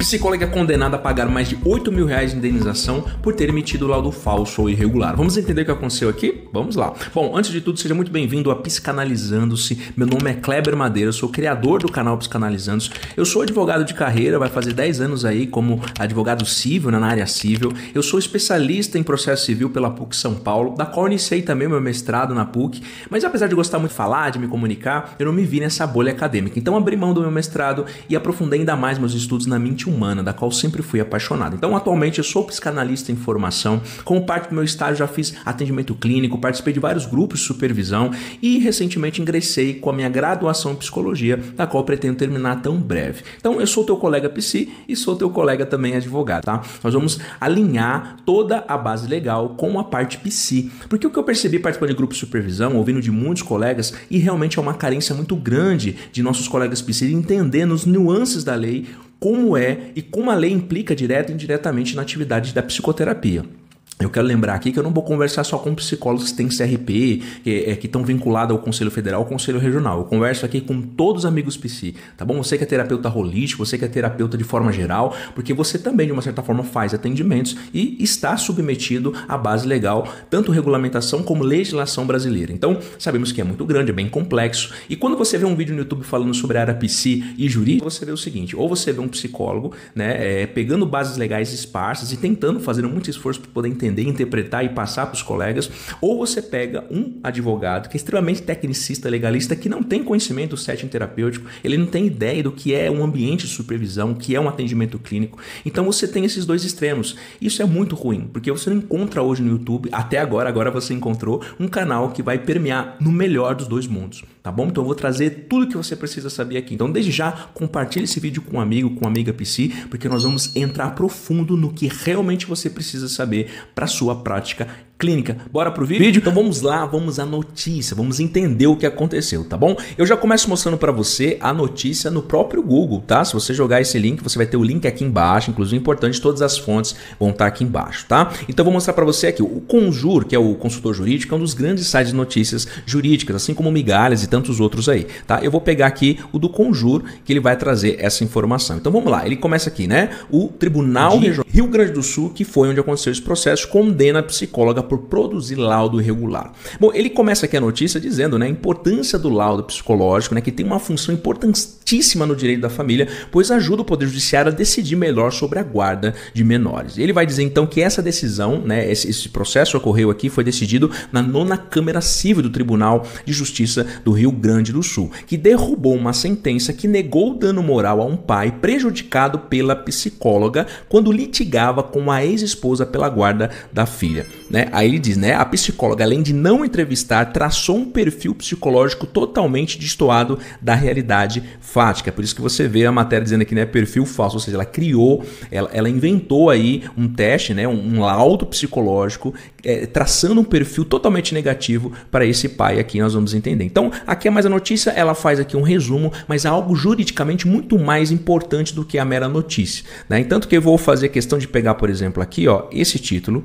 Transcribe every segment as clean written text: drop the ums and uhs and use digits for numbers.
Psicóloga é condenada a pagar mais de R$8.000 de indenização por ter emitido laudo falso ou irregular. Vamos entender o que aconteceu aqui? Vamos lá. Bom, antes de tudo, seja muito bem-vindo a Psicanalizando-se. Meu nome é Kleber Madeira, eu sou criador do canal Psicanalizando-se. Eu sou advogado de carreira, vai fazer 10 anos aí como advogado civil, na área civil. Eu sou especialista em processo civil pela PUC São Paulo, da qual iniciei também meu mestrado na PUC. Mas apesar de gostar muito de falar, de me comunicar, eu não me vi nessa bolha acadêmica. Então abri mão do meu mestrado e aprofundei ainda mais meus estudos na mente humana, da qual sempre fui apaixonado. Então atualmente eu sou psicanalista em formação, como parte do meu estágio já fiz atendimento clínico, participei de vários grupos de supervisão e recentemente ingressei com a minha graduação em psicologia, da qual pretendo terminar tão breve. Então eu sou teu colega psi e sou teu colega também advogado, tá? Nós vamos alinhar toda a base legal com a parte psi, porque o que eu percebi participando de grupos de supervisão, ouvindo de muitos colegas, e realmente é uma carência muito grande de nossos colegas psi entendendo os nuances da lei, como é e como a lei implica direto e indiretamente na atividade da psicoterapia. Eu quero lembrar aqui que eu não vou conversar só com psicólogos que têm CRP, que estão vinculados ao Conselho Federal ou Conselho Regional. Eu converso aqui com todos os amigos psi, tá bom? Você que é terapeuta holístico, você que é terapeuta de forma geral, porque você também, de uma certa forma, faz atendimentos e está submetido à base legal, tanto regulamentação como legislação brasileira. Então, sabemos que é muito grande, é bem complexo. E quando você vê um vídeo no YouTube falando sobre a área psi e jurídica, você vê o seguinte, ou você vê um psicólogo, né, pegando bases legais esparsas e tentando fazer muito esforço para poder entender, interpretar e passar para os colegas, ou você pega um advogado que é extremamente tecnicista, legalista, que não tem conhecimento do setting terapêutico, ele não tem ideia do que é um ambiente de supervisão, o que é um atendimento clínico. Então você tem esses dois extremos. Isso é muito ruim, porque você não encontra hoje no YouTube, até agora você encontrou um canal que vai permear no melhor dos dois mundos, tá bom? Então eu vou trazer tudo que você precisa saber aqui. Então desde já, compartilhe esse vídeo com um amigo, com uma amiga psi, porque nós vamos entrar profundo no que realmente você precisa saber para a sua prática clínica. Bora pro vídeo? Então vamos lá, vamos à notícia, vamos entender o que aconteceu, tá bom? Eu já começo mostrando para você a notícia no próprio Google, tá? Se você jogar esse link, você vai ter o link aqui embaixo, inclusive importante, todas as fontes vão estar aqui embaixo, tá? Então vou mostrar para você aqui, o Conjur, que é o consultor jurídico, é um dos grandes sites de notícias jurídicas, assim como Migalhas e tantos outros aí, tá? Eu vou pegar aqui o do Conjur, que ele vai trazer essa informação. Então vamos lá, ele começa aqui, né? O Tribunal de Rio Grande do Sul, que foi onde aconteceu esse processo, condena a psicóloga por produzir laudo irregular. Bom, ele começa aqui a notícia dizendo, né, a importância do laudo psicológico, né, que tem uma função importantíssima no direito da família, pois ajuda o Poder Judiciário a decidir melhor sobre a guarda de menores. Ele vai dizer então que essa decisão, né, esse processo ocorreu aqui, foi decidido na 9ª Câmara Civil do Tribunal de Justiça do Rio Grande do Sul, que derrubou uma sentença que negou dano moral a um pai prejudicado pela psicóloga quando litigava com a ex-esposa pela guarda da filha, né? Aí ele diz, né, a psicóloga, além de não entrevistar, traçou um perfil psicológico totalmente destoado da realidade fática. Por isso que você vê a matéria dizendo aqui, né, perfil falso, ou seja, ela criou, ela inventou aí um teste, né, um laudo psicológico, traçando um perfil totalmente negativo para esse pai aqui, nós vamos entender. Então, aqui é mais a notícia, ela faz aqui um resumo, mas é algo juridicamente muito mais importante do que a mera notícia, né? Tanto que eu vou fazer questão de pegar, por exemplo, aqui, ó, esse título.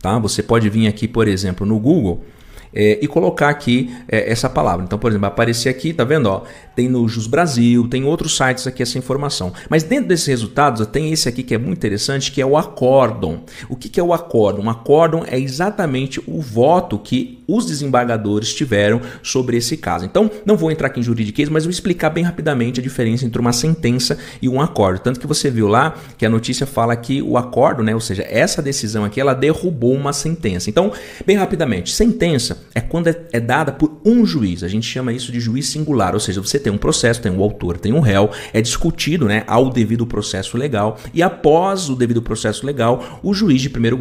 Tá? Você pode vir aqui, por exemplo, no Google e colocar aqui essa palavra. Então, por exemplo, vai aparecer aqui, tá vendo? Ó, tem no Jus Brasil, tem outros sites aqui essa informação. Mas dentro desses resultados, tem esse aqui que é muito interessante, que é o acórdão. O que é o acórdão? O acórdão é exatamente o voto que os desembargadores tiveram sobre esse caso. Então, não vou entrar aqui em juridiquês, mas vou explicar bem rapidamente a diferença entre uma sentença e um acórdão. Tanto que você viu lá que a notícia fala que o acórdão, né, ou seja, essa decisão aqui, ela derrubou uma sentença. Então, bem rapidamente, sentença é quando é dada por um juiz. A gente chama isso de juiz singular, ou seja, você tem um processo, tem um autor, tem um réu, é discutido, né, ao devido processo legal e após o devido processo legal, o juiz de primeiro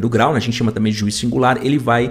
grau, né, a gente chama também de juiz singular, ele vai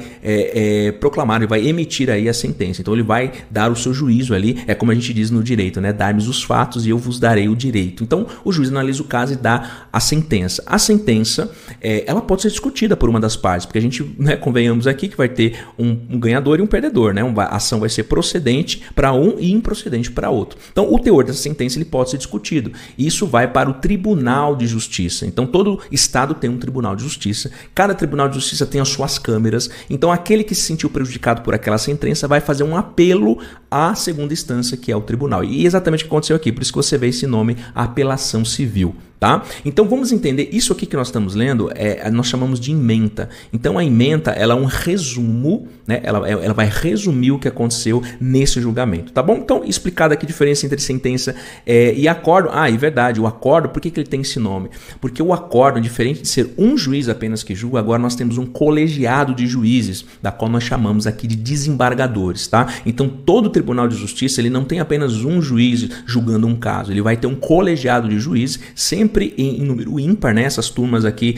proclamar, ele vai emitir aí a sentença. Então ele vai dar o seu juízo ali, é como a gente diz no direito, né, dar-me os fatos e eu vos darei o direito. Então o juiz analisa o caso e dá a sentença. A sentença, ela pode ser discutida por uma das partes, porque a gente, né, convenhamos aqui que vai ter um ganhador e um perdedor, né? A ação vai ser procedente para um e improcedente para outro. Então, o teor dessa sentença ele pode ser discutido. Isso vai para o Tribunal de Justiça. Então, todo estado tem um Tribunal de Justiça. Cada Tribunal de Justiça tem as suas câmeras. Então, aquele que se sentiu prejudicado por aquela sentença vai fazer um apelo à segunda instância, que é o tribunal. E exatamente o que aconteceu aqui, por isso que você vê esse nome, apelação civil. Tá? Então vamos entender, isso aqui que nós estamos lendo, nós chamamos de ementa. Então a ementa, ela é um resumo, né? Ela vai resumir o que aconteceu nesse julgamento, tá bom? Então, explicada aqui a diferença entre sentença e acórdão. É verdade, o acórdão, por que ele tem esse nome? Porque o acórdão, diferente de ser um juiz apenas que julga, agora nós temos um colegiado de juízes, da qual nós chamamos aqui de desembargadores, tá? Então todo Tribunal de Justiça, ele não tem apenas um juiz julgando um caso, ele vai ter um colegiado de juízes, sempre em número ímpar, né? Essas turmas aqui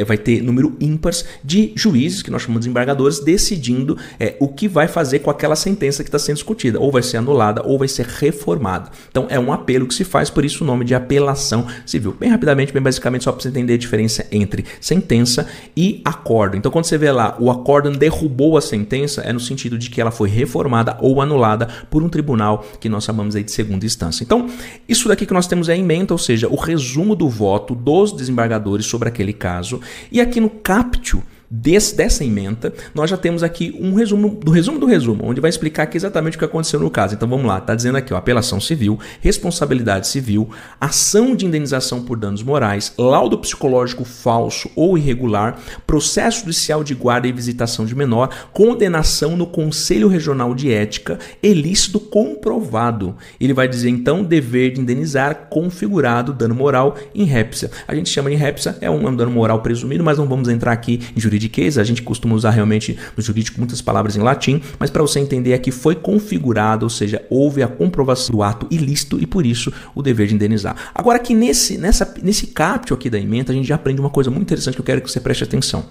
vai ter número ímpar de juízes, que nós chamamos de desembargadores, decidindo o que vai fazer com aquela sentença que está sendo discutida, ou vai ser anulada ou vai ser reformada. Então é um apelo que se faz, por isso o nome de apelação civil. Bem rapidamente, bem basicamente, só para você entender a diferença entre sentença e acórdão. Então quando você vê lá, o acórdão derrubou a sentença, é no sentido de que ela foi reformada ou anulada por um tribunal que nós chamamos aí de segunda instância. Então isso daqui que nós temos é a ementa, ou seja, o resumo do voto dos desembargadores sobre aquele caso. E aqui no captio dessa ementa, nós já temos aqui um resumo do resumo, onde vai explicar aqui exatamente o que aconteceu no caso. Então vamos lá, está dizendo aqui, ó, apelação civil, responsabilidade civil, ação de indenização por danos morais, laudo psicológico falso ou irregular, processo judicial de guarda e visitação de menor, condenação no Conselho Regional de Ética, ilícito comprovado. Ele vai dizer então dever de indenizar configurado dano moral in répcia. A gente chama de répcia, é um dano moral presumido, mas não vamos entrar aqui em juridiqueza, a gente costuma usar realmente no jurídico muitas palavras em latim, mas para você entender aqui foi configurado, ou seja, houve a comprovação do ato ilícito e por isso o dever de indenizar. Agora aqui nesse captio aqui da ementa, a gente já aprende uma coisa muito interessante que eu quero que você preste atenção.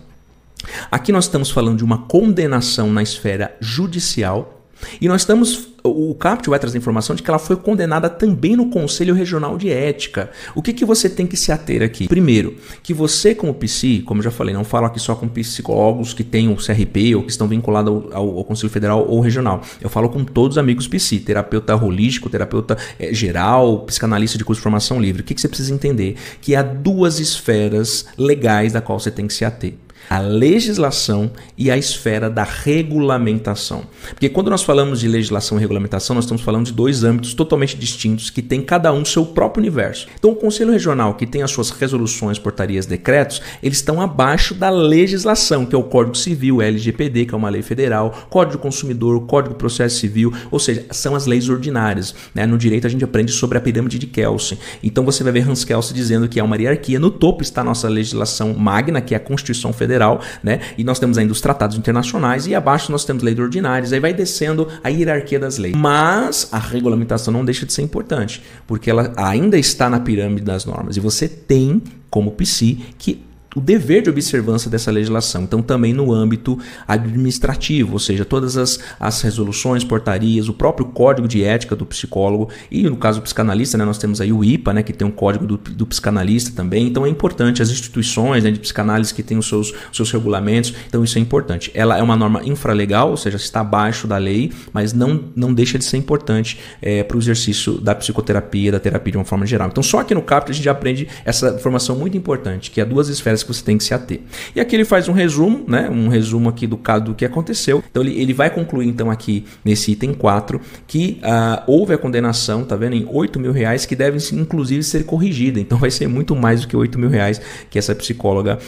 Aqui nós estamos falando de uma condenação na esfera judicial e nós estamos... O captio vai trazer informação de que ela foi condenada também no Conselho Regional de Ética. O que você tem que se ater aqui? Primeiro, que você como psi, como eu já falei, não falo aqui só com psicólogos que têm o CRP ou que estão vinculados ao Conselho Federal ou Regional. Eu falo com todos os amigos psi, terapeuta holístico, terapeuta geral, psicanalista de curso de formação livre. O que você precisa entender? Que há duas esferas legais da qual você tem que se ater. A legislação e a esfera da regulamentação. Porque quando nós falamos de legislação e regulamentação, nós estamos falando de dois âmbitos totalmente distintos que tem cada um seu próprio universo. Então o Conselho Regional, que tem as suas resoluções, portarias, decretos, eles estão abaixo da legislação, que é o Código Civil, LGPD, que é uma lei federal, Código do Consumidor, Código do Processo Civil, ou seja, são as leis ordinárias. Né? No direito a gente aprende sobre a pirâmide de Kelsen. Então você vai ver Hans Kelsen dizendo que é uma hierarquia. No topo está a nossa legislação magna, que é a Constituição Federal, né? E nós temos ainda os tratados internacionais e abaixo nós temos leis ordinárias, aí vai descendo a hierarquia das leis. Mas a regulamentação não deixa de ser importante, porque ela ainda está na pirâmide das normas e você tem, como psi, que o dever de observância dessa legislação. Então também no âmbito administrativo, ou seja, todas as resoluções, portarias, o próprio código de ética do psicólogo e no caso do psicanalista, né, nós temos aí o IPA, né, que tem um código do psicanalista também. Então é importante as instituições, né, de psicanálise que têm os seus regulamentos. Então isso é importante. Ela é uma norma infralegal, ou seja, está abaixo da lei, mas não deixa de ser importante para o exercício da psicoterapia, da terapia de uma forma geral. Então só aqui no capítulo a gente já aprende essa informação muito importante, que é duas esferas que você tem que se ater. E aqui ele faz um resumo, né? Um resumo aqui do caso do que aconteceu. Então ele vai concluir então aqui nesse item 4 que houve a condenação, tá vendo, em R$8.000 que deve inclusive ser corrigida. Então vai ser muito mais do que R$8.000 que essa psicóloga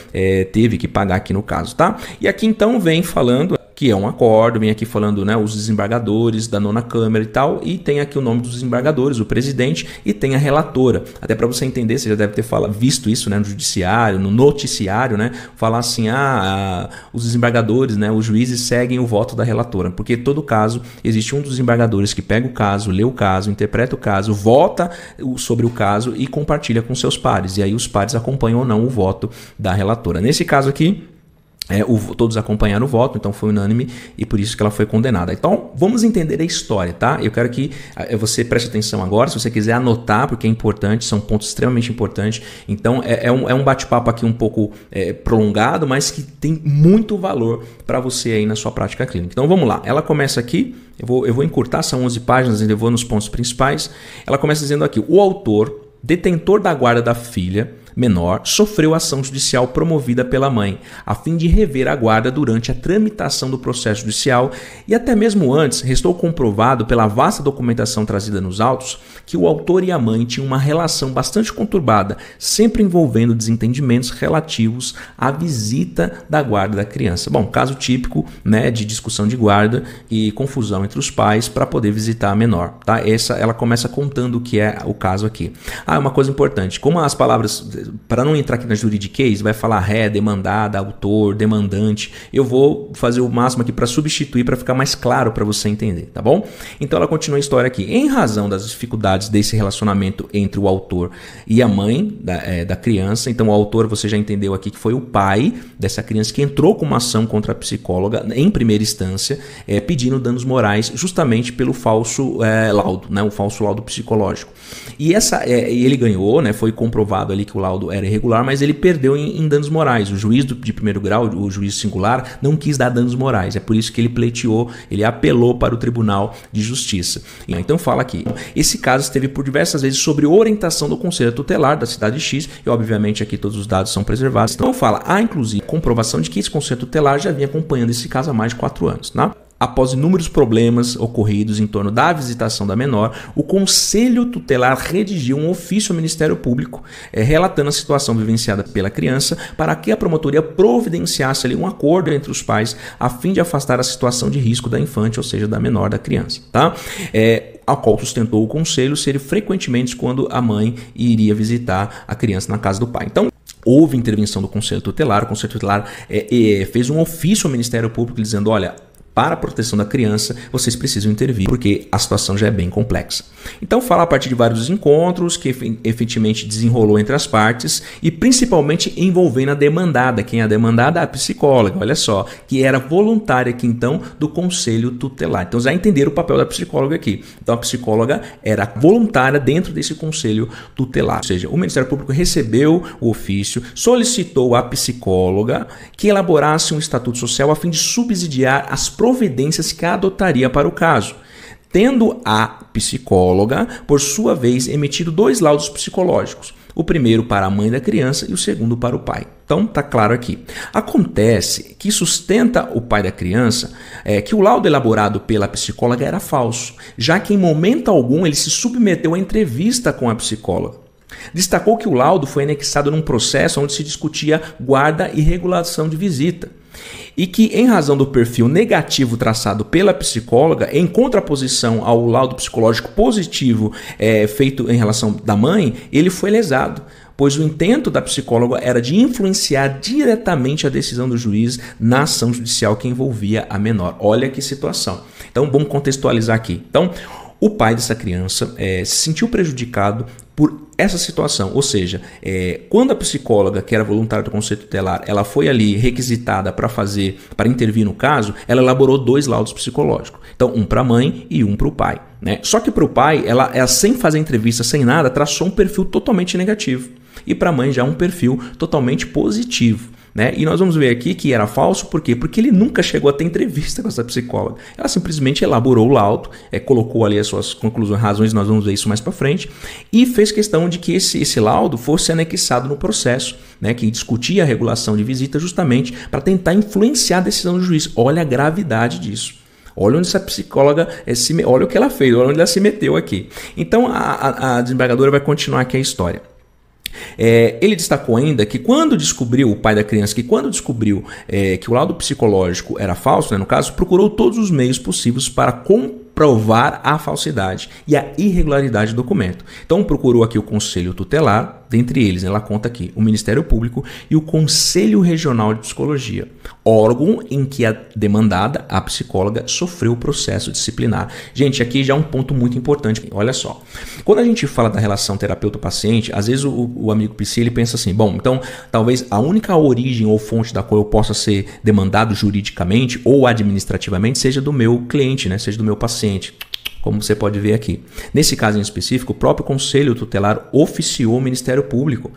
teve que pagar aqui no caso, tá? E aqui então vem falando que é um acordo, vem aqui falando, né, os desembargadores da nona Câmara e tal, e tem aqui o nome dos desembargadores, o presidente, e tem a relatora. Até para você entender, você já deve ter visto isso, né, no judiciário, no noticiário, né, falar assim, os desembargadores, né, os juízes seguem o voto da relatora, porque todo caso, existe um dos desembargadores que pega o caso, lê o caso, interpreta o caso, vota sobre o caso e compartilha com seus pares, e aí os pares acompanham ou não o voto da relatora. Nesse caso aqui, todos acompanharam o voto, então foi unânime e por isso que ela foi condenada. Então vamos entender a história, tá? Eu quero que você preste atenção agora, se você quiser anotar, porque é importante, são pontos extremamente importantes. Então é um bate-papo aqui um pouco prolongado, mas que tem muito valor para você aí na sua prática clínica. Então vamos lá, ela começa aqui, eu vou encurtar, são 11 páginas, eu vou nos pontos principais. Ela começa dizendo aqui, o autor, detentor da guarda da filha, menor sofreu ação judicial promovida pela mãe, a fim de rever a guarda durante a tramitação do processo judicial, e até mesmo antes restou comprovado pela vasta documentação trazida nos autos que o autor e a mãe tinham uma relação bastante conturbada, sempre envolvendo desentendimentos relativos à visita da guarda da criança. Bom, caso típico, né, de discussão de guarda e confusão entre os pais para poder visitar a menor, tá? Ela começa contando o que é o caso aqui. Uma coisa importante, como as palavras, para não entrar aqui na juridiquês, vai falar ré, demandada, autor, demandante, eu vou fazer o máximo aqui para substituir, para ficar mais claro para você entender, tá bom? Então ela continua a história aqui. Em razão das dificuldades desse relacionamento entre o autor e a mãe da criança, então o autor, você já entendeu aqui que foi o pai dessa criança que entrou com uma ação contra a psicóloga em primeira instância, pedindo danos morais justamente pelo falso laudo, né, o falso laudo psicológico. E ele ganhou, né, foi comprovado ali que o laudo era irregular, mas ele perdeu em danos morais. O juiz de primeiro grau, o juiz singular, não quis dar danos morais. É por isso que ele pleiteou, ele apelou para o Tribunal de Justiça. Então fala aqui, esse caso esteve por diversas vezes sobre orientação do Conselho Tutelar da cidade X, e obviamente aqui todos os dados são preservados. Então fala, há inclusive comprovação de que esse Conselho Tutelar já vinha acompanhando esse caso há mais de 4 anos, né? Após inúmeros problemas ocorridos em torno da visitação da menor, o Conselho Tutelar redigiu um ofício ao Ministério Público relatando a situação vivenciada pela criança para que a promotoria providenciasse ali um acordo entre os pais a fim de afastar a situação de risco da infante, ou seja, da menor da criança, tá? A qual sustentou o conselho ser frequentemente quando a mãe iria visitar a criança na casa do pai. Então, houve intervenção do Conselho Tutelar, o Conselho Tutelar fez um ofício ao Ministério Público dizendo, olha, para a proteção da criança, vocês precisam intervir, porque a situação já é bem complexa. Então fala a partir de vários encontros que efetivamente desenrolou entre as partes e principalmente envolvendo a demandada. Quem é a demandada? A psicóloga, olha só, que era voluntária aqui então do Conselho Tutelar. Então já entenderam o papel da psicóloga aqui. Então a psicóloga era voluntária dentro desse Conselho Tutelar. Ou seja, o Ministério Público recebeu o ofício, solicitou à psicóloga que elaborasse um estatuto social a fim de subsidiar as providências que adotaria para o caso, tendo a psicóloga, por sua vez, emitido 2 laudos psicológicos, o primeiro para a mãe da criança e o segundo para o pai. Então tá claro aqui. Acontece que sustenta o pai da criança que o laudo elaborado pela psicóloga era falso, já que em momento algum ele se submeteu à entrevista com a psicóloga. Destacou que o laudo foi anexado num processo onde se discutia guarda e regulação de visita. E que, em razão do perfil negativo traçado pela psicóloga, em contraposição ao laudo psicológico positivo feito em relação da mãe, ele foi lesado, pois o intento da psicóloga era de influenciar diretamente a decisão do juiz na ação judicial que envolvia a menor. Olha que situação. Então, vamos contextualizar aqui. Então, o pai dessa criança se sentiu prejudicado por essa situação, ou seja, quando a psicóloga, que era voluntária do Conselho Tutelar, ela foi ali requisitada para intervir no caso, ela elaborou 2 laudos psicológicos. Então, um para a mãe e um para o pai, né? Só que para o pai, ela sem fazer entrevista, sem nada, traçou um perfil totalmente negativo. E para a mãe já um perfil totalmente positivo. Né? E nós vamos ver aqui que era falso, por quê? Porque ele nunca chegou a ter entrevista com essa psicóloga. Ela simplesmente elaborou o laudo, colocou ali as suas conclusões, razões, nós vamos ver isso mais para frente, e fez questão de que esse laudo fosse anexado no processo, né? Que discutia a regulação de visita justamente para tentar influenciar a decisão do juiz. Olha a gravidade disso. Olha onde essa psicóloga, olha o que ela fez, olha onde ela se meteu aqui. Então a desembargadora vai continuar aqui a história. Ele destacou ainda que quando descobriu, o pai da criança, que quando descobriu que o laudo psicológico era falso, né, no caso, procurou todos os meios possíveis para comprovar a falsidade e a irregularidade do documento. Então procurou aqui o Conselho Tutelar, dentre eles, ela conta aqui, o Ministério Público e o Conselho Regional de Psicologia, órgão em que a demandada, a psicóloga, sofreu o processo disciplinar. Gente, aqui já é um ponto muito importante. Olha só, quando a gente fala da relação terapeuta-paciente, às vezes o amigo psi, ele pensa assim, bom, então talvez a única origem ou fonte da qual eu possa ser demandado juridicamente ou administrativamente seja do meu cliente, né? Seja do meu paciente. como você pode ver aqui. Nesse caso em específico, o próprio Conselho Tutelar oficiou o Ministério Público.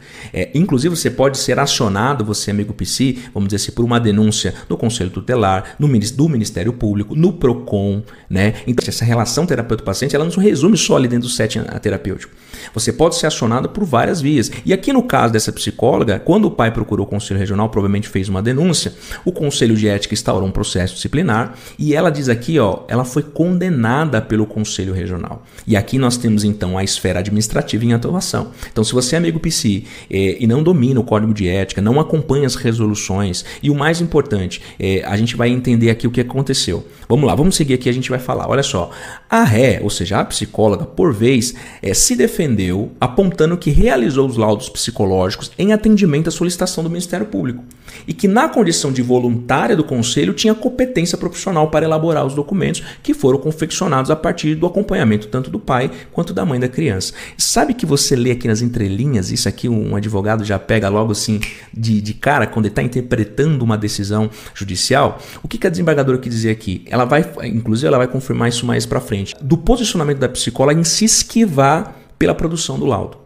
Inclusive, você pode ser acionado, você amigo psi, vamos dizer assim, por uma denúncia no Conselho Tutelar, do Ministério Público, no PROCON, né? Então, essa relação terapeuta-paciente, ela não se resume só ali dentro do setting terapêutico. Você pode ser acionado por várias vias. E aqui no caso dessa psicóloga, quando o pai procurou o Conselho Regional, provavelmente fez uma denúncia, o Conselho de Ética instaurou um processo disciplinar e ela diz aqui, ela foi condenada pelo Conselho Regional. E aqui nós temos então a esfera administrativa em atuação. Então, se você é amigo psi e não domina o Código de Ética, não acompanha as resoluções e o mais importante, a gente vai entender aqui o que aconteceu. Vamos lá, vamos seguir aqui, a gente vai falar. Olha só, a ré, ou seja, a psicóloga, por vez, se defendeu apontando que realizou os laudos psicológicos em atendimento à solicitação do Ministério Público e que na condição de voluntária do Conselho tinha competência profissional para elaborar os documentos que foram confeccionados a partir do acompanhamento tanto do pai quanto da mãe da criança. Sabe que você lê aqui nas entrelinhas, isso aqui um advogado já pega logo assim de cara quando ele está interpretando uma decisão judicial? O que a desembargadora quis dizer aqui? Inclusive ela vai confirmar isso mais para frente. Do posicionamento da psicóloga em se esquivar pela produção do laudo.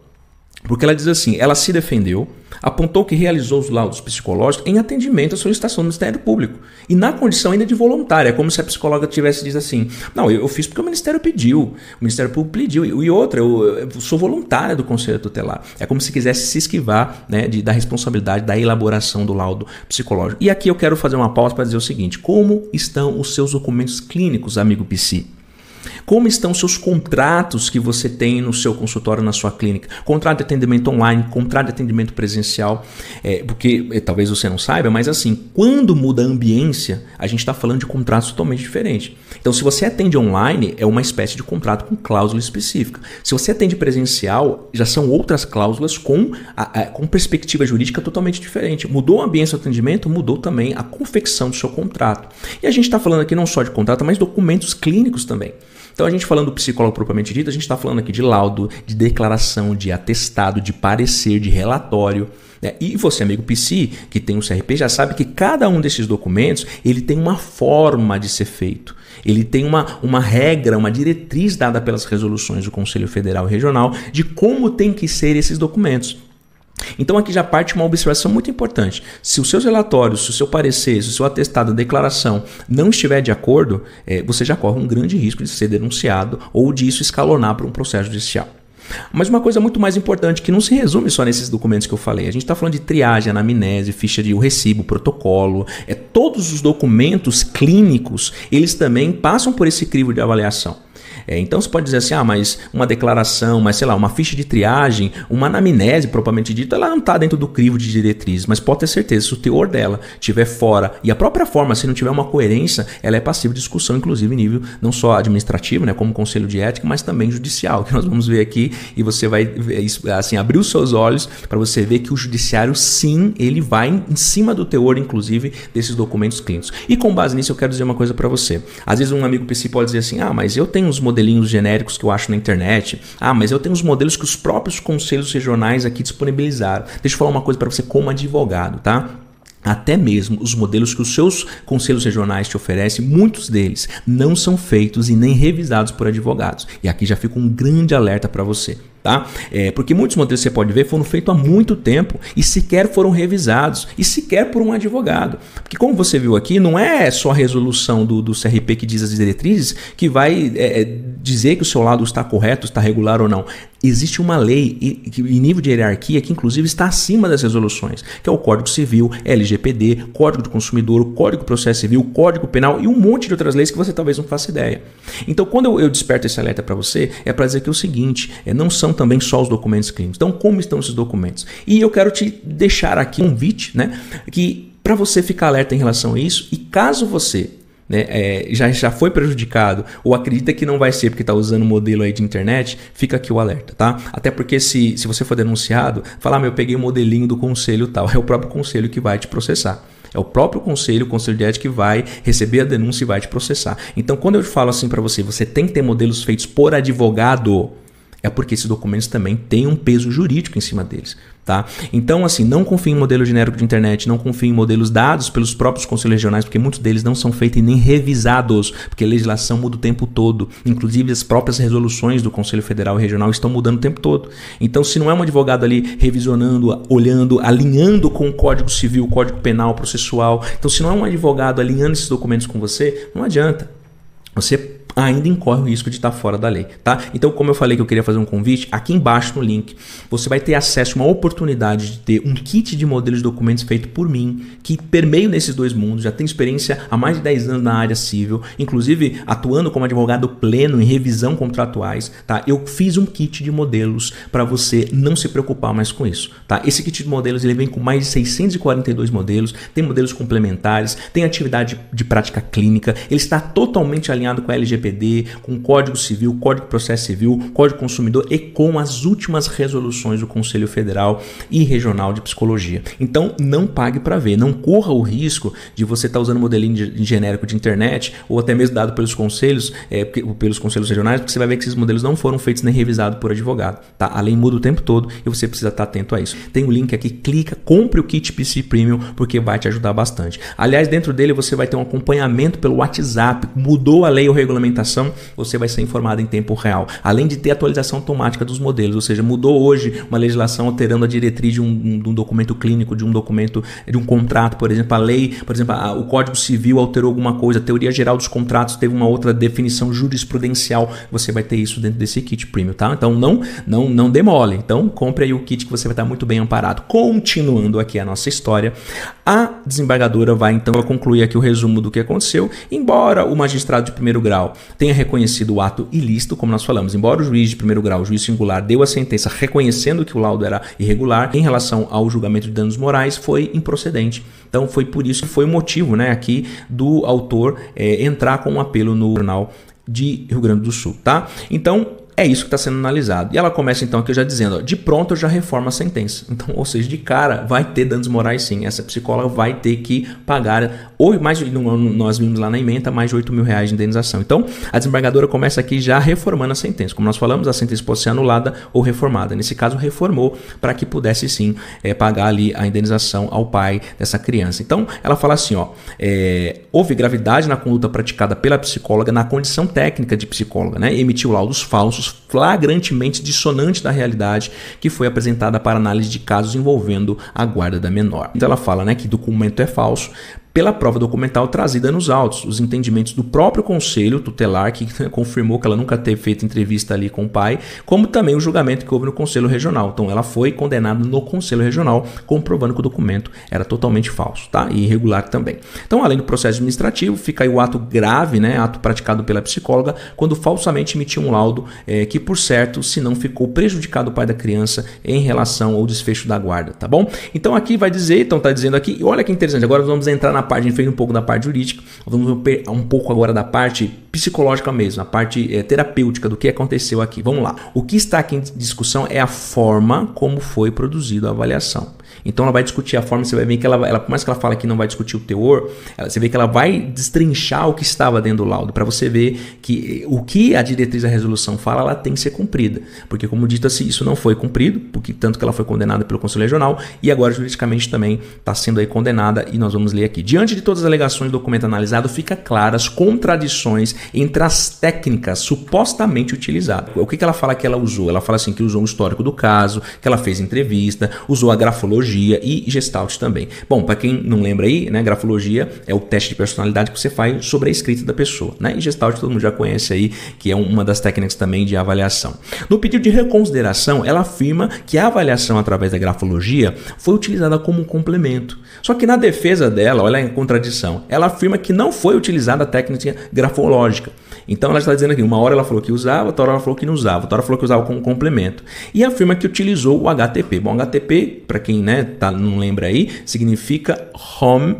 Porque ela diz assim, ela se defendeu, apontou que realizou os laudos psicológicos em atendimento à solicitação do Ministério Público. E na condição ainda de voluntária, como se a psicóloga tivesse dito assim, não, eu fiz porque o Ministério pediu, o Ministério Público pediu, e outra, eu sou voluntária do Conselho Tutelar. É como se quisesse se esquivar, né, da responsabilidade da elaboração do laudo psicológico. E aqui eu quero fazer uma pausa para dizer o seguinte, como estão os seus documentos clínicos, amigo psi? Como estão seus contratos que você tem no seu consultório, na sua clínica? Contrato de atendimento online, contrato de atendimento presencial, porque talvez você não saiba, mas assim, quando muda a ambiência, a gente está falando de contratos totalmente diferentes. Então, se você atende online, é uma espécie de contrato com cláusula específica. Se você atende presencial, já são outras cláusulas com perspectiva jurídica totalmente diferente. Mudou a ambiência do atendimento, mudou também a confecção do seu contrato. E a gente está falando aqui não só de contrato, mas documentos clínicos também. Então, a gente falando do psicólogo propriamente dito, a gente está falando aqui de laudo, de declaração, de atestado, de parecer, de relatório. Né? E você, amigo psi, que tem um CRP, já sabe que cada um desses documentos ele tem uma forma de ser feito. Ele tem uma regra, uma diretriz dada pelas resoluções do Conselho Federal e Regional de como tem que ser esses documentos. Então aqui já parte uma observação muito importante. Se os seus relatórios, se o seu parecer, se o seu atestado, a declaração não estiver de acordo, você já corre um grande risco de ser denunciado ou disso escalonar para um processo judicial. Mas uma coisa muito mais importante, que não se resume só nesses documentos que eu falei. A gente está falando de triagem, anamnese, ficha de recibo, protocolo. Todos os documentos clínicos, eles também passam por esse crivo de avaliação. Então você pode dizer assim, mas uma declaração, mas sei lá, uma ficha de triagem, uma anamnese propriamente dita, ela não está dentro do crivo de diretrizes, mas pode ter certeza, se o teor dela estiver fora e a própria forma, se não tiver uma coerência, ela é passível de discussão, inclusive em nível não só administrativo, né, como Conselho de Ética, mas também judicial, que nós vamos ver aqui e você vai assim, abrir os seus olhos para você ver que o judiciário sim, ele vai em cima do teor, inclusive, desses documentos clínicos. E com base nisso eu quero dizer uma coisa para você. Às vezes um amigo psi pode dizer assim, mas eu tenho uns modelinhos genéricos que eu acho na internet. Mas eu tenho uns modelos que os próprios conselhos regionais aqui disponibilizaram. Deixa eu falar uma coisa para você como advogado, tá? Até mesmo os modelos que os seus conselhos regionais te oferecem, muitos deles não são feitos e nem revisados por advogados. E aqui já fica um grande alerta para você. Tá? Porque muitos modelos que você pode ver foram feitos há muito tempo e sequer foram revisados e sequer por um advogado. Porque como você viu aqui, não é só a resolução do CRP que diz as diretrizes que vai dizer que o seu laudo está correto, está regular ou não. Existe uma lei em nível de hierarquia que inclusive está acima das resoluções, que é o Código Civil, LGPD, Código do Consumidor, o Código do Processo Civil, Código Penal e um monte de outras leis que você talvez não faça ideia. Então quando eu desperto esse alerta para você, é para dizer que é o seguinte, não são também só os documentos clínicos. Então como estão esses documentos? E eu quero te deixar aqui um convite, né, que para você ficar alerta em relação a isso e caso você já foi prejudicado ou acredita que não vai ser porque está usando um modelo aí de internet, fica aqui o alerta, tá? Até porque se você for denunciado, falar, eu peguei o modelinho do conselho tal, é o próprio conselho que vai te processar. É o próprio conselho, o Conselho de Ética que vai receber a denúncia e vai te processar. Então quando eu falo assim para você, você tem que ter modelos feitos por advogado, é porque esses documentos também têm um peso jurídico em cima deles. Tá? Então, assim, não confie em modelo genérico de internet, não confie em modelos dados pelos próprios conselhos regionais, porque muitos deles não são feitos e nem revisados, porque a legislação muda o tempo todo. Inclusive, as próprias resoluções do Conselho Federal e Regional estão mudando o tempo todo. Então, se não é um advogado ali revisionando, olhando, alinhando com o Código Civil, o Código Penal, processual, então, se não é um advogado alinhando esses documentos com você, não adianta. Você ainda incorre o risco de estar fora da lei, tá? Então, como eu falei que eu queria fazer um convite, aqui embaixo no link, você vai ter acesso a uma oportunidade de ter um kit de modelos de documentos feito por mim, que permeio nesses dois mundos, já tem experiência há mais de 10 anos na área civil, inclusive atuando como advogado pleno em revisão contratuais, tá? Eu fiz um kit de modelos para você não se preocupar mais com isso, tá? Esse kit de modelos, ele vem com mais de 642 modelos, tem modelos complementares, tem atividade de prática clínica, ele está totalmente alinhado com a LGPD, com o Código Civil, Código de Processo Civil, Código Consumidor e com as últimas resoluções do Conselho Federal e Regional de Psicologia. Então, não pague para ver, não corra o risco de você estar usando modelinho genérico de internet ou até mesmo dado pelos conselhos, pelos conselhos regionais, porque você vai ver que esses modelos não foram feitos nem revisados por advogado. Tá? A lei muda o tempo todo e você precisa estar atento a isso. Tem o link aqui, clica, compre o kit PC Premium porque vai te ajudar bastante. Aliás, dentro dele você vai ter um acompanhamento pelo WhatsApp, mudou a lei ou regulamentação, você vai ser informado em tempo real. Além de ter atualização automática dos modelos, ou seja, mudou hoje uma legislação alterando a diretriz de um documento clínico, de um documento, de um contrato, por exemplo, a lei, por exemplo, o Código Civil alterou alguma coisa, a teoria geral dos contratos teve uma outra definição jurisprudencial, você vai ter isso dentro desse kit premium, tá? Então não demole. Então compre aí o kit que você vai estar muito bem amparado. Continuando aqui a nossa história, a desembargadora vai então concluir aqui o resumo do que aconteceu, embora o magistrado de primeiro grau tenha reconhecido o ato ilícito, como nós falamos, embora o juiz de primeiro grau, o juiz singular, deu a sentença reconhecendo que o laudo era irregular, em relação ao julgamento de danos morais, foi improcedente. Então foi por isso que foi o motivo, né, aqui do autor entrar com um apelo no Tribunal de Rio Grande do Sul, tá? Então, é isso que está sendo analisado. E ela começa então aqui já dizendo, ó, de pronto eu já reformo a sentença. Então, ou seja, de cara vai ter danos morais sim. Essa psicóloga vai ter que pagar, ou mais, nós vimos lá na ementa, mais de R$8.000 de indenização. Então, a desembargadora começa aqui já reformando a sentença. Como nós falamos, a sentença pode ser anulada ou reformada. Nesse caso, reformou para que pudesse sim pagar ali a indenização ao pai dessa criança. Então, ela fala assim, ó, houve gravidade na conduta praticada pela psicóloga na condição técnica de psicóloga, né? Emitiu laudos falsos, flagrantemente dissonante da realidade que foi apresentada para análise de casos envolvendo a guarda da menor. Então ela fala, né, que o documento é falso pela prova documental trazida nos autos, os entendimentos do próprio conselho tutelar, que confirmou que ela nunca teve feito entrevista ali com o pai, como também o julgamento que houve no conselho regional. Então ela foi condenada no conselho regional, comprovando que o documento era totalmente falso, tá? E irregular também. Então, além do processo administrativo, fica aí o ato grave, né? Ato praticado pela psicóloga, quando falsamente emitiu um laudo que, por certo, se não ficou prejudicado o pai da criança em relação ao desfecho da guarda, tá bom? Então aqui vai dizer, então tá dizendo aqui, e olha que interessante, agora vamos entrar na parte, a gente fez um pouco da parte jurídica, vamos ver um pouco agora da parte psicológica mesmo, a parte terapêutica do que aconteceu aqui. Vamos lá. O que está aqui em discussão é a forma como foi produzida a avaliação. Então ela vai discutir a forma, você vai ver que ela por mais que ela fala que não vai discutir o teor, você vê que ela vai destrinchar o que estava dentro do laudo, para você ver que o que a diretriz da resolução fala, ela tem que ser cumprida. Porque, como dito assim, isso não foi cumprido, porque tanto que ela foi condenada pelo Conselho Regional e agora juridicamente também está sendo aí condenada, e nós vamos ler aqui. Diante de todas as alegações do documento analisado, fica claras contradições entre as técnicas supostamente utilizadas. O que ela fala que ela usou? Ela fala assim que usou um histórico do caso, que ela fez entrevista, usou a grafologia e Gestalt também. Bom, para quem não lembra aí, né, grafologia é o teste de personalidade que você faz sobre a escrita da pessoa, né? E Gestalt todo mundo já conhece aí, que é uma das técnicas também de avaliação. No pedido de reconsideração, ela afirma que a avaliação através da grafologia foi utilizada como um complemento. Só que na defesa dela, olha a contradição, ela afirma que não foi utilizada a técnica grafológica. Então ela está dizendo aqui, uma hora ela falou que usava, outra hora ela falou que não usava, outra hora ela falou que usava como complemento. E afirma que utilizou o HTP. Bom, HTP, para quem não lembra aí, significa Home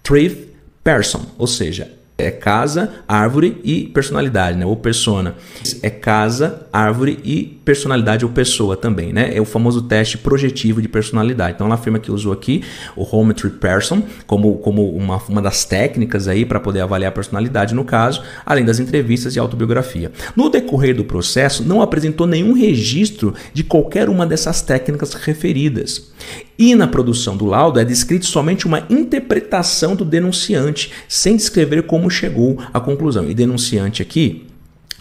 Treat Person, ou seja, É casa, árvore e personalidade, né? Ou persona. É casa, árvore e personalidade ou pessoa também, né? É o famoso teste projetivo de personalidade. Então ela afirma que usou aqui o Geometry Person como uma das técnicas aí para poder avaliar a personalidade no caso, além das entrevistas e autobiografia. No decorrer do processo, não apresentou nenhum registro de qualquer uma dessas técnicas referidas. E na produção do laudo é descrito somente uma interpretação do denunciante, sem descrever como chegou à conclusão. E denunciante aqui,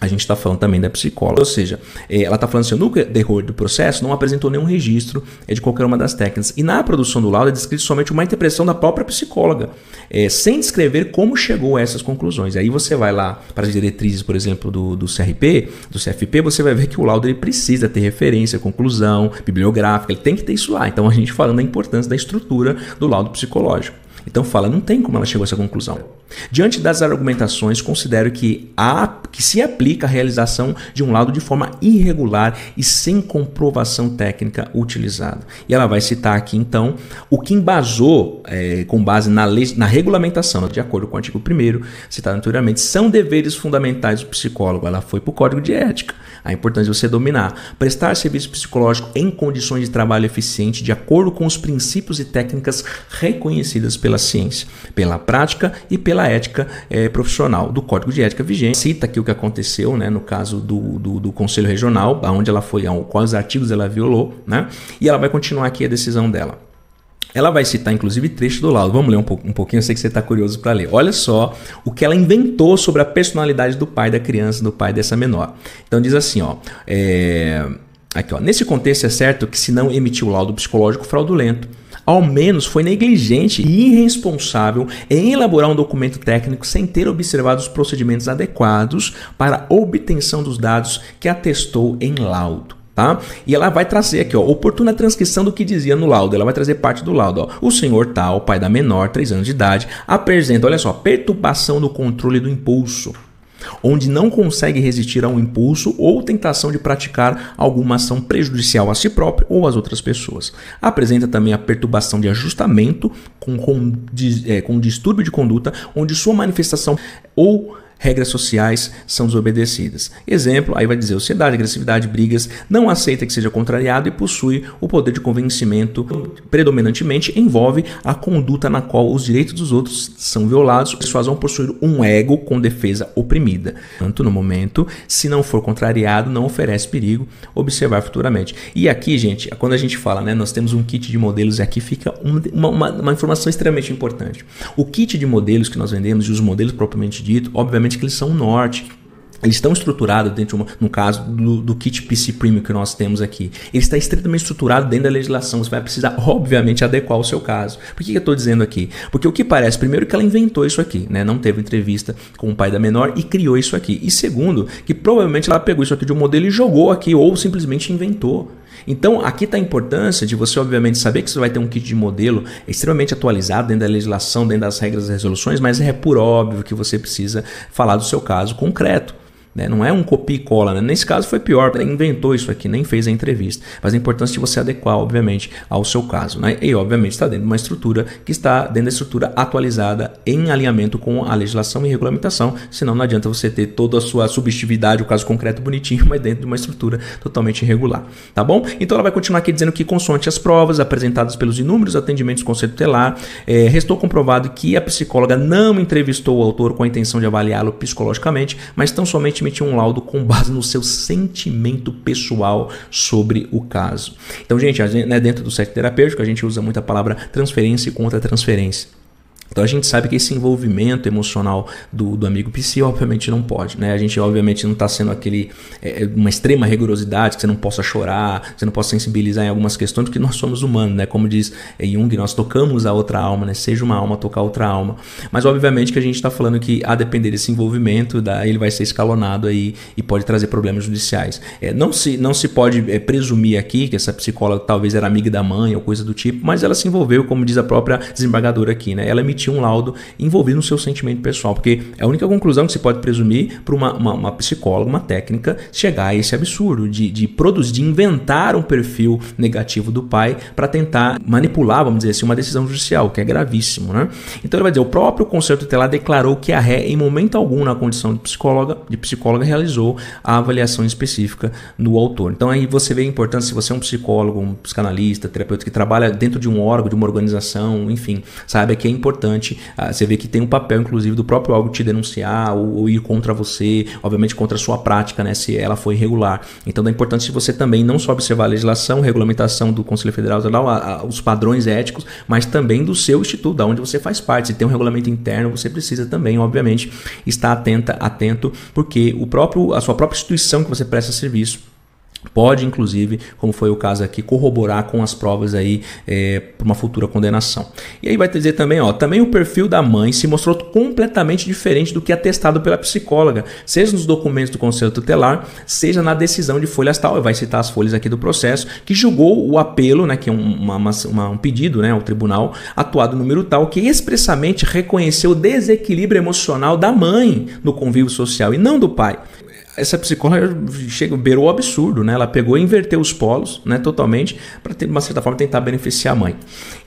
a gente está falando também da psicóloga, ou seja, ela está falando assim, no decorrer do processo não apresentou nenhum registro de qualquer uma das técnicas. E na produção do laudo é descrito somente uma interpretação da própria psicóloga, sem descrever como chegou a essas conclusões. Aí você vai lá para as diretrizes, por exemplo, do CFP, você vai ver que o laudo ele precisa ter referência, conclusão, bibliográfica, ele tem que ter isso lá. Então a gente falando da importância da estrutura do laudo psicológico. Então fala, não tem como ela chegou a essa conclusão. Diante das argumentações, considero que se aplica a realização de um laudo de forma irregular e sem comprovação técnica utilizada. E ela vai citar aqui, então, o que embasou, com base na regulamentação, de acordo com o artigo 1º, citado anteriormente, são deveres fundamentais do psicólogo. Ela foi para o Código de Ética. A importância de você dominar. Prestar serviço psicológico em condições de trabalho eficiente, de acordo com os princípios e técnicas reconhecidas pela ciência, pela prática e pela ética profissional do Código de Ética vigente. Cita aqui o que aconteceu, né, no caso do Conselho Regional, onde ela foi, quais artigos ela violou, né, e ela vai continuar aqui a decisão dela. Ela vai citar, inclusive, trecho do laudo. Vamos ler um pouquinho, eu sei que você está curioso para ler. Olha só o que ela inventou sobre a personalidade do pai da criança, do pai dessa menor. Então diz assim, aqui, nesse contexto é certo que se não emitiu laudo psicológico fraudulento, ao menos foi negligente e irresponsável em elaborar um documento técnico sem ter observado os procedimentos adequados para a obtenção dos dados que atestou em laudo. Tá? E ela vai trazer aqui, oportuna transcrição do que dizia no laudo. Ela vai trazer parte do laudo. O senhor tal, pai da menor, 3 anos de idade, apresenta, olha só, perturbação no controle do impulso, onde não consegue resistir a um impulso ou tentação de praticar alguma ação prejudicial a si próprio ou às outras pessoas. Apresenta também a perturbação de ajustamento com distúrbio de conduta, onde sua manifestação ou regras sociais são desobedecidas. Exemplo, aí vai dizer ansiedade, agressividade, brigas, não aceita que seja contrariado e possui o poder de convencimento, predominantemente envolve a conduta na qual os direitos dos outros são violados, persuasão possuir um ego com defesa oprimida. Tanto no momento, se não for contrariado, não oferece perigo, observar futuramente. E aqui, gente, quando a gente fala, né, nós temos um kit de modelos e aqui fica uma informação extremamente importante. O kit de modelos que nós vendemos e os modelos propriamente dito, obviamente que eles são um norte. Eles estão estruturados dentro, no caso do kit PC Premium que nós temos aqui. Ele está estritamente estruturado dentro da legislação. Você vai precisar, obviamente, adequar o seu caso. Por que eu estou dizendo aqui? Porque o que parece, primeiro, que ela inventou isso aqui, né? Não teve entrevista com o pai da menor e criou isso aqui. E segundo, que provavelmente ela pegou isso aqui de um modelo e jogou aqui ou simplesmente inventou. Então, aqui está a importância de você, obviamente, saber que você vai ter um kit de modelo extremamente atualizado dentro da legislação, dentro das regras das resoluções, mas é por óbvio que você precisa falar do seu caso concreto. Não é um copia e cola, né? Nesse caso foi pior, ele inventou isso aqui, nem fez a entrevista. Mas a importância de você adequar, obviamente, ao seu caso, né? E obviamente está dentro de uma estrutura que está dentro da estrutura atualizada em alinhamento com a legislação e regulamentação, senão não adianta você ter toda a sua subjetividade, o caso concreto bonitinho, mas dentro de uma estrutura totalmente irregular, tá bom? Então ela vai continuar aqui dizendo que consoante as provas apresentadas pelos inúmeros atendimentos do Conselho Tutelar, restou comprovado que a psicóloga não entrevistou o autor com a intenção de avaliá-lo psicologicamente, mas tão somente emitir um laudo com base no seu sentimento pessoal sobre o caso. Então, gente, né, dentro do set terapêutico, a gente usa muito a palavra transferência e contra-transferência. Então a gente sabe que esse envolvimento emocional do amigo psi obviamente não pode, né? A gente obviamente não está sendo uma extrema rigorosidade, que você não possa chorar, você não possa sensibilizar em algumas questões, porque nós somos humanos, né? Como diz Jung, nós tocamos a outra alma, né? Seja uma alma tocar outra alma. Mas obviamente que a gente está falando que a depender desse envolvimento, ele vai ser escalonado aí e pode trazer problemas judiciais. Não se pode presumir aqui que essa psicóloga talvez era amiga da mãe ou coisa do tipo, mas ela se envolveu, como diz a própria desembargadora aqui, né? Ela emitiu emitir um laudo envolvido no seu sentimento pessoal, porque é a única conclusão que se pode presumir para uma psicóloga, uma técnica, chegar a esse absurdo de produzir, de inventar um perfil negativo do pai para tentar manipular, vamos dizer assim, uma decisão judicial, que é gravíssimo, né? Então ele vai dizer, o próprio Conselho Tutelar declarou que a ré, em momento algum, na condição de psicóloga realizou a avaliação específica no autor. Então aí você vê a importância, se você é um psicólogo, um psicanalista, terapeuta que trabalha dentro de um órgão, de uma organização, enfim, saiba que é importante, você vê que tem um papel, inclusive, do próprio órgão te denunciar ou ir contra você, obviamente contra a sua prática, né, se ela foi irregular. Então é importante você também não só observar a legislação, regulamentação do Conselho Federal, os padrões éticos, mas também do seu instituto, da onde você faz parte. Se tem um regulamento interno, você precisa também, obviamente, estar atento, porque a sua própria instituição que você presta serviço pode, inclusive, como foi o caso aqui, corroborar com as provas aí para uma futura condenação. E aí vai dizer também, também o perfil da mãe se mostrou completamente diferente do que atestado pela psicóloga, seja nos documentos do Conselho Tutelar, seja na decisão de folhas tal, vai citar as folhas aqui do processo, que julgou o apelo, né, que é um pedido, né, ao tribunal, atuado número tal, que expressamente reconheceu o desequilíbrio emocional da mãe no convívio social e não do pai. Essa psicóloga beirou o absurdo, né? Ela pegou e inverteu os polos, né, totalmente, para, de uma certa forma, tentar beneficiar a mãe.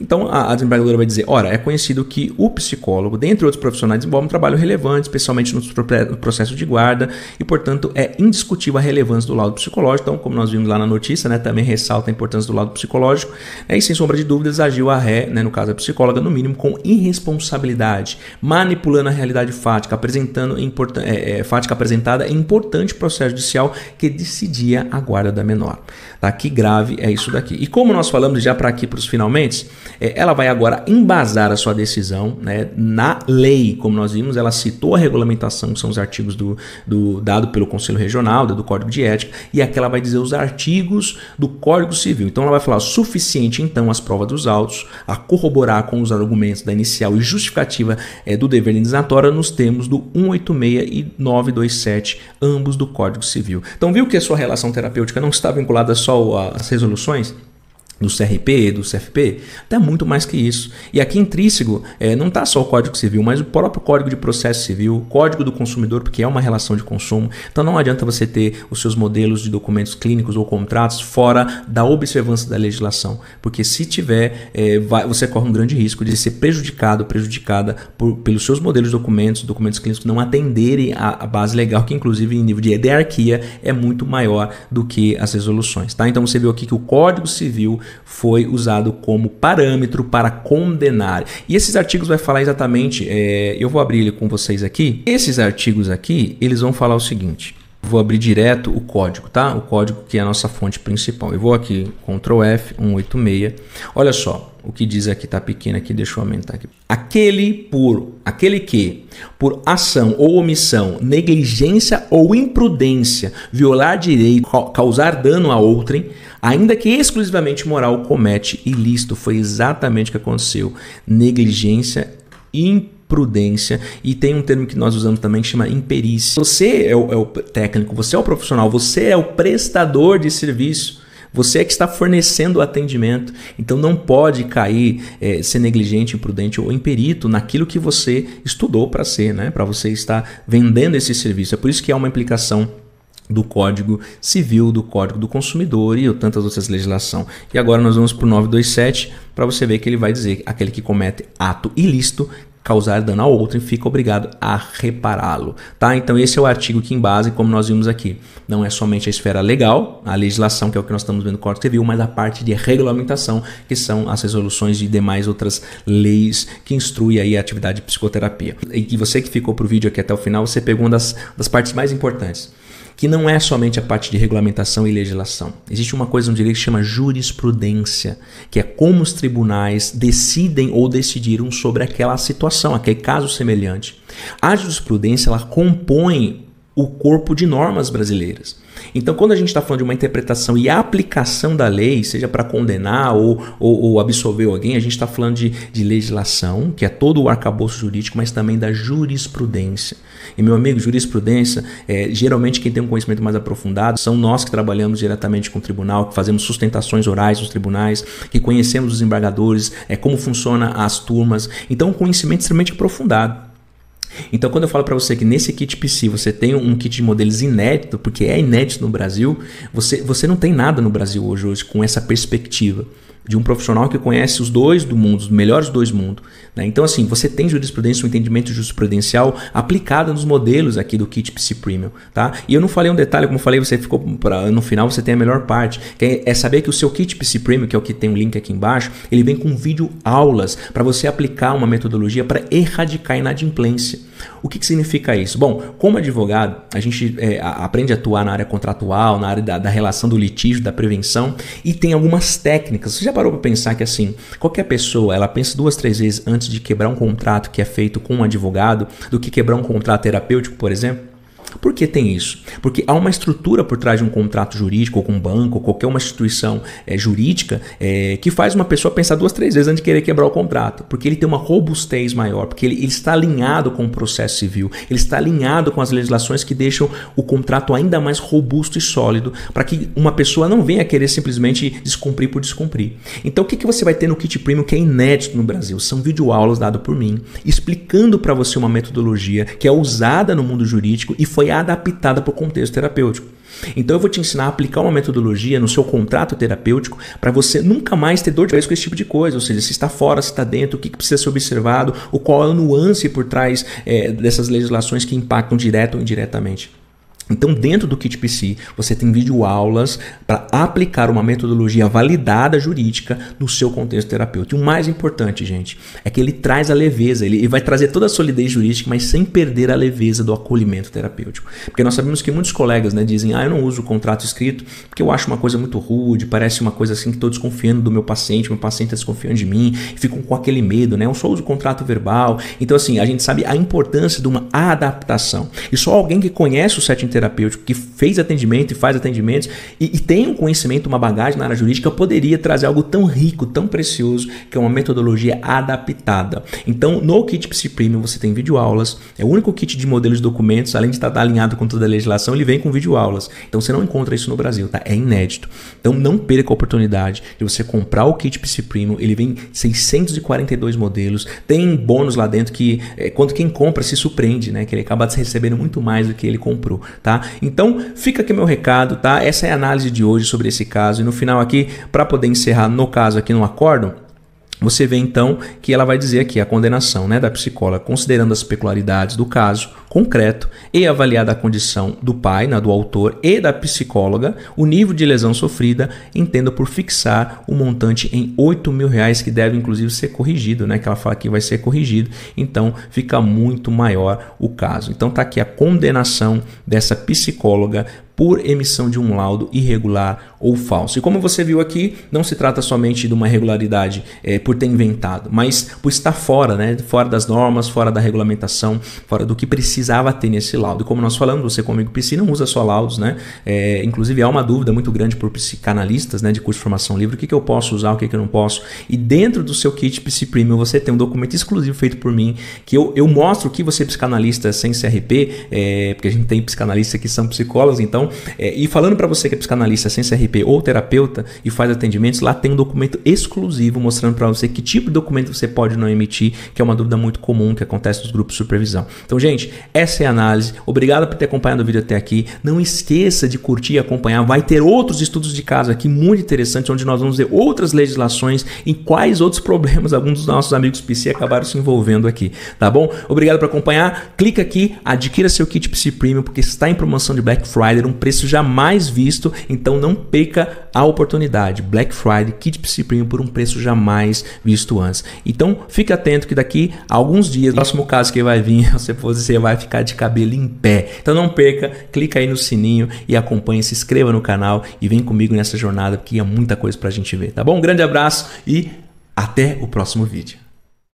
Então, a desembargadora vai dizer, é conhecido que o psicólogo, dentre outros profissionais, desenvolve um trabalho relevante, especialmente no processo de guarda, e, portanto, é indiscutível a relevância do laudo psicológico. Então, como nós vimos lá na notícia, né, também ressalta a importância do laudo psicológico, e, sem sombra de dúvidas, agiu a ré, né, no caso a psicóloga, no mínimo, com irresponsabilidade, manipulando a realidade fática, fática apresentada em importante processo judicial que decidia a guarda da menor. Tá? Que grave é isso daqui. E como nós falamos já para aqui para os finalmente, ela vai agora embasar a sua decisão, né, na lei. Como nós vimos, ela citou a regulamentação, que são os artigos dado pelo Conselho Regional, do Código de Ética, e aqui ela vai dizer os artigos do Código Civil. Então ela vai falar suficiente, então, as provas dos autos, a corroborar com os argumentos da inicial e justificativa do dever indenizatória nos termos do 186 e 927, ambos do Código Civil. Então viu que a sua relação terapêutica não está vinculada só às resoluções do CRP, do CFP, até muito mais que isso. E aqui intrínseco não está só o Código Civil, mas o próprio Código de Processo Civil, Código do Consumidor, porque é uma relação de consumo. Então não adianta você ter os seus modelos de documentos clínicos ou contratos fora da observância da legislação, porque se tiver, você corre um grande risco de ser prejudicada pelos seus modelos de documentos clínicos não atenderem a base legal, que inclusive em nível de hierarquia é muito maior do que as resoluções. Tá? Então você viu aqui que o Código Civil foi usado como parâmetro para condenar. E esses artigos vai falar exatamente, eu vou abrir ele com vocês aqui. Esses artigos aqui, eles vão falar o seguinte. Vou abrir direto o código, tá? O código que é a nossa fonte principal. Eu vou aqui, Ctrl F, 186. Olha só, o que diz aqui, tá pequeno aqui, deixa eu aumentar aqui. Aquele que, por ação ou omissão, negligência ou imprudência, violar direito, causar dano a outrem, ainda que exclusivamente moral, comete ilícito. Foi exatamente o que aconteceu. Negligência, imprudência, e tem um termo que nós usamos também que chama imperícia. Você é o técnico, você é o profissional, você é o prestador de serviço. Você é que está fornecendo o atendimento, então não pode cair, ser negligente, imprudente ou imperito naquilo que você estudou para ser, né? Para você estar vendendo esse serviço. É por isso que há uma implicação do Código Civil, do Código do Consumidor e tantas outras legislações. E agora nós vamos para o 927 para você ver que ele vai dizer aquele que comete ato ilícito, causar dano ao outro e fica obrigado a repará-lo. Tá? Então esse é o artigo que embasa, como nós vimos aqui. Não é somente a esfera legal, a legislação, que é o que nós estamos vendo no Código Civil, mas a parte de regulamentação, que são as resoluções de demais outras leis que instruem aí a atividade de psicoterapia. E você que ficou para o vídeo aqui até o final, você pegou uma das partes mais importantes, que não é somente a parte de regulamentação e legislação. Existe uma coisa no direito que se chama jurisprudência, que é como os tribunais decidem ou decidiram sobre aquela situação, aquele caso semelhante. A jurisprudência, ela compõe o corpo de normas brasileiras. Então, quando a gente está falando de uma interpretação e aplicação da lei, seja para condenar ou absolver alguém, a gente está falando de legislação, que é todo o arcabouço jurídico, mas também da jurisprudência. E, meu amigo, jurisprudência, geralmente quem tem um conhecimento mais aprofundado são nós que trabalhamos diretamente com o tribunal, que fazemos sustentações orais nos tribunais, que conhecemos os embargadores, como funciona as turmas. Então, um conhecimento extremamente aprofundado. Então, quando eu falo para você que nesse kit PC você tem um kit de modelos inédito, porque é inédito no Brasil, você não tem nada no Brasil hoje com essa perspectiva de um profissional que conhece os dois do mundo, os melhores dois mundos. Né? Então, assim, você tem jurisprudência, um entendimento jurisprudencial aplicado nos modelos aqui do kit PC Premium. Tá? E eu não falei um detalhe, como eu falei, você ficou no final você tem a melhor parte, que é saber que o seu kit PC Premium, que é o que tem um link aqui embaixo, ele vem com vídeo aulas para você aplicar uma metodologia para erradicar a inadimplência. O que significa isso? Bom, como advogado, a gente aprende a atuar na área contratual, na área da relação do litígio, da prevenção, e tem algumas técnicas. Você já parou para pensar que assim, qualquer pessoa, ela pensa 2, 3 vezes antes de quebrar um contrato que é feito com um advogado do que quebrar um contrato terapêutico, por exemplo? Por que tem isso? Porque há uma estrutura por trás de um contrato jurídico, ou com um banco, ou qualquer uma instituição jurídica, que faz uma pessoa pensar 2, 3 vezes antes de querer quebrar o contrato. Porque ele tem uma robustez maior, porque ele está alinhado com o processo civil, ele está alinhado com as legislações que deixam o contrato ainda mais robusto e sólido, para que uma pessoa não venha querer simplesmente descumprir por descumprir. Então, o que você vai ter no Kit Premium que é inédito no Brasil? São videoaulas dadas por mim, explicando para você uma metodologia que é usada no mundo jurídico e foi adaptada para o contexto terapêutico. Então eu vou te ensinar a aplicar uma metodologia no seu contrato terapêutico para você nunca mais ter dor de cabeça com esse tipo de coisa, ou seja, se está fora, se está dentro, o que precisa ser observado, ou qual é a nuance por trás dessas legislações que impactam direto ou indiretamente. Então, dentro do Kit PC, você tem videoaulas para aplicar uma metodologia validada jurídica no seu contexto terapêutico. E o mais importante, gente, é que ele traz a leveza, ele vai trazer toda a solidez jurídica, mas sem perder a leveza do acolhimento terapêutico. Porque nós sabemos que muitos colegas dizem, eu não uso o contrato escrito porque eu acho uma coisa muito rude, parece uma coisa assim que estou desconfiando do meu paciente está desconfiando de mim, ficam com aquele medo, né? Eu só uso o contrato verbal. Então, assim, a gente sabe a importância de uma adaptação. E só alguém que conhece o setting terapêutico, que fez atendimento e faz atendimentos e tem um conhecimento, uma bagagem na área jurídica, poderia trazer algo tão rico, tão precioso, que é uma metodologia adaptada. Então, no Kit PC Premium você tem videoaulas, é o único kit de modelos de documentos, além de estar alinhado com toda a legislação, ele vem com videoaulas. Então, você não encontra isso no Brasil, tá? É inédito. Então, não perca a oportunidade de você comprar o Kit PC Premium, ele vem 642 modelos, tem bônus lá dentro que, quando quem compra se surpreende, né? Que ele acaba recebendo muito mais do que ele comprou, tá? Então, fica aqui meu recado, tá? Essa é a análise de hoje sobre esse caso. E no final aqui, para poder encerrar no caso aqui no acórdão, você vê então que ela vai dizer aqui a condenação, né, da psicóloga, considerando as peculiaridades do caso concreto e avaliada a condição do pai, do autor e da psicóloga, o nível de lesão sofrida, entendo por fixar o montante em R$8.000, que deve inclusive ser corrigido, né, que ela fala que vai ser corrigido, então fica muito maior o caso. Então tá aqui a condenação dessa psicóloga por emissão de um laudo irregular ou falso. E como você viu aqui, não se trata somente de uma irregularidade por ter inventado, mas por estar fora, né? Fora das normas, fora da regulamentação, fora do que precisava ter nesse laudo. E como nós falamos, você como amigo PC não usa só laudos, né? Inclusive há uma dúvida muito grande por psicanalistas, né, de curso de formação livre, o que eu posso usar, o que eu não posso. E dentro do seu kit PC Premium você tem um documento exclusivo feito por mim, que eu mostro que você é psicanalista sem CRP, porque a gente tem psicanalistas que são psicólogos, então, e falando para você que é psicanalista sem CRP ou terapeuta e faz atendimentos, lá tem um documento exclusivo mostrando para você que tipo de documento você pode não emitir, que é uma dúvida muito comum que acontece nos grupos de supervisão. Então, gente, essa é a análise. Obrigado por ter acompanhado o vídeo até aqui. Não esqueça de curtir e acompanhar. Vai ter outros estudos de caso aqui muito interessantes, onde nós vamos ver outras legislações e quais outros problemas alguns dos nossos amigos PC acabaram se envolvendo aqui, tá bom? Obrigado por acompanhar. Clica aqui, adquira seu kit PC Premium, porque está em promoção de Black Friday, um preço jamais visto, então não perca a oportunidade. Black Friday, Kit PC Premium por um preço jamais visto antes. Então fique atento que daqui a alguns dias, o próximo caso que vai vir, você vai ficar de cabelo em pé. Então não perca, clica aí no sininho e acompanhe, se inscreva no canal e vem comigo nessa jornada, porque é muita coisa pra gente ver, tá bom? Um grande abraço e até o próximo vídeo.